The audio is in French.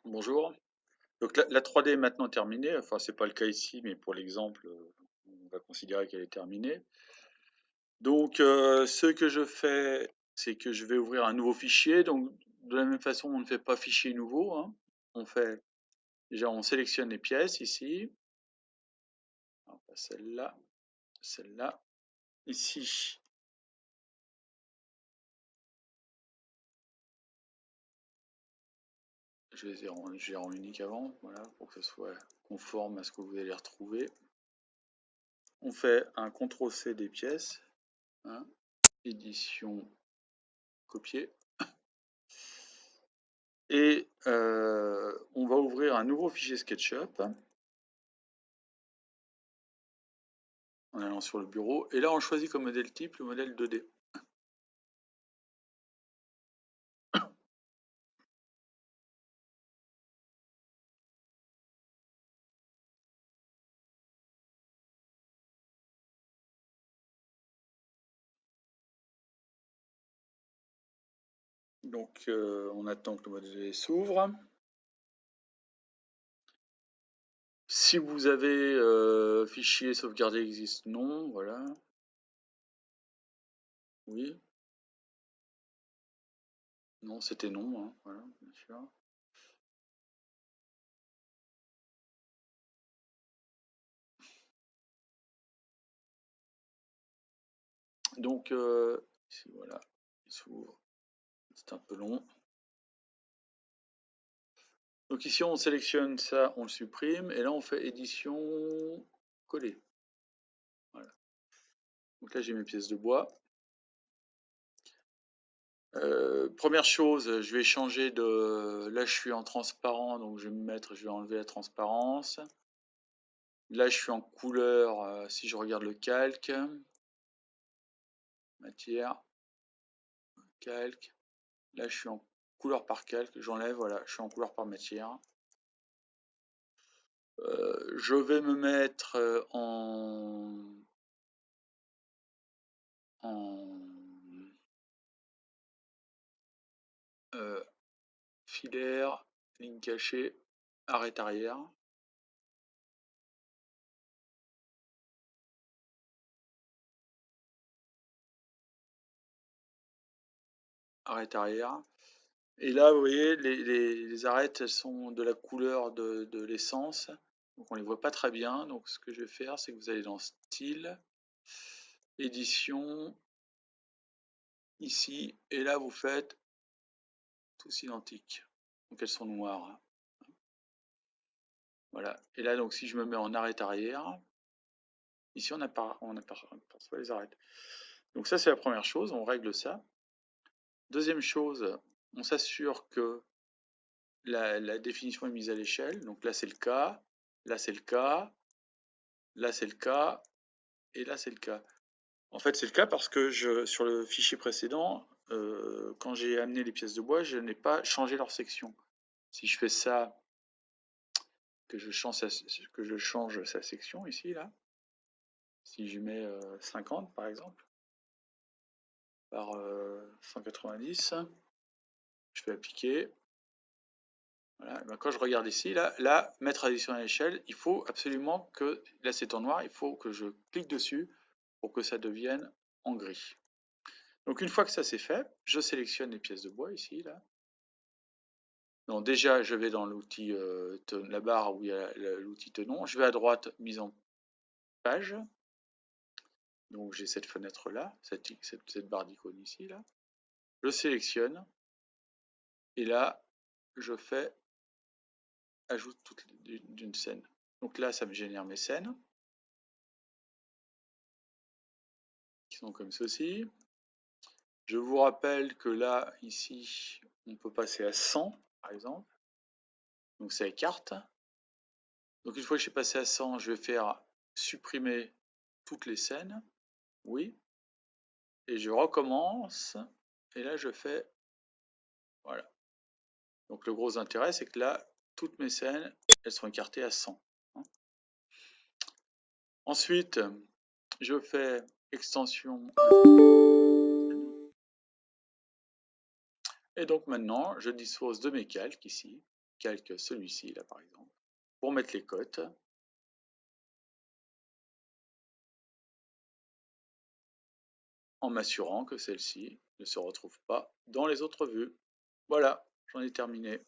Bonjour. Donc la 3D est maintenant terminée. Enfin, c'est pas le cas ici, mais pour l'exemple, on va considérer qu'elle est terminée. Donc, ce que je fais, c'est que je vais ouvrir un nouveau fichier. Donc, de la même façon, on ne fait pas fichier nouveau, hein. On fait déjà, on sélectionne les pièces ici. Alors, pas celle-là, celle-là. Ici, je les rends uniques avant, voilà, pour que ce soit conforme à ce que vous allez retrouver. On fait un CTRL-C des pièces, hein, édition, copier. Et on va ouvrir un nouveau fichier SketchUp en allant sur le bureau. Et là, on choisit comme modèle type le modèle 2D. Donc, on attend que le modèle 2D s'ouvre. Si vous avez fichier sauvegardé existe, non, voilà. Oui. Non, c'était non, hein, voilà, bien sûr. Donc, ici, voilà, il s'ouvre. C'est un peu long. Donc ici, on sélectionne ça, on le supprime, et là, on fait édition coller. Voilà. Donc là, j'ai mes pièces de bois. Première chose, je vais changer de... Là, je suis en transparent, donc je vais enlever la transparence. Là, je suis en couleur, si je regarde le calque. Matière, calque. Là, je suis en couleur par calque. J'enlève, voilà, je suis en couleur par matière. Je vais me mettre en filaire, ligne cachée, arête arrière. Arête arrière. Et là, vous voyez, les arêtes, elles sont de la couleur de l'essence. Donc on les voit pas très bien. Donc ce que je vais faire, c'est que vous allez dans Style, Édition, ici, et là vous faites tous identiques. Donc elles sont noires. Voilà. Et là, donc si je me mets en arête arrière, ici on aperçoit les arêtes. Donc ça, c'est la première chose, on règle ça. Deuxième chose, on s'assure que la définition est mise à l'échelle. Donc là, c'est le cas. Là, c'est le cas. Là, c'est le cas. Et là, c'est le cas. En fait, c'est le cas parce que sur le fichier précédent, quand j'ai amené les pièces de bois, je n'ai pas changé leur section. Si je fais ça, que je change sa section ici, là, si je mets 50 par exemple, par 190, je fais appliquer. Voilà. Ben, quand je regarde ici, là, mettre addition à l'échelle, il faut absolument que, là c'est en noir, il faut que je clique dessus pour que ça devienne en gris. Donc une fois que ça c'est fait, je sélectionne les pièces de bois ici, là. Donc déjà, je vais dans l'outil, la barre où il y a l'outil tenon. Je vais à droite, mise en page. Donc j'ai cette fenêtre-là, cette barre d'icône ici, là. Je sélectionne. Et là, je fais ajoute toute d'une scène. Donc là, ça me génère mes scènes, qui sont comme ceci. Je vous rappelle que là, ici, on peut passer à 100, par exemple. Donc ça écarte. Donc une fois que j'ai passé à 100, je vais faire supprimer toutes les scènes. Oui. Et je recommence. Et là, je fais... Voilà. Donc le gros intérêt, c'est que là, toutes mes scènes, elles sont écartées à 100. Ensuite, je fais extension. Et donc maintenant, je dispose de mes calques ici. calque celui-ci, là par exemple, pour mettre les cotes. En m'assurant que celle-ci ne se retrouve pas dans les autres vues. Voilà, j'en ai terminé.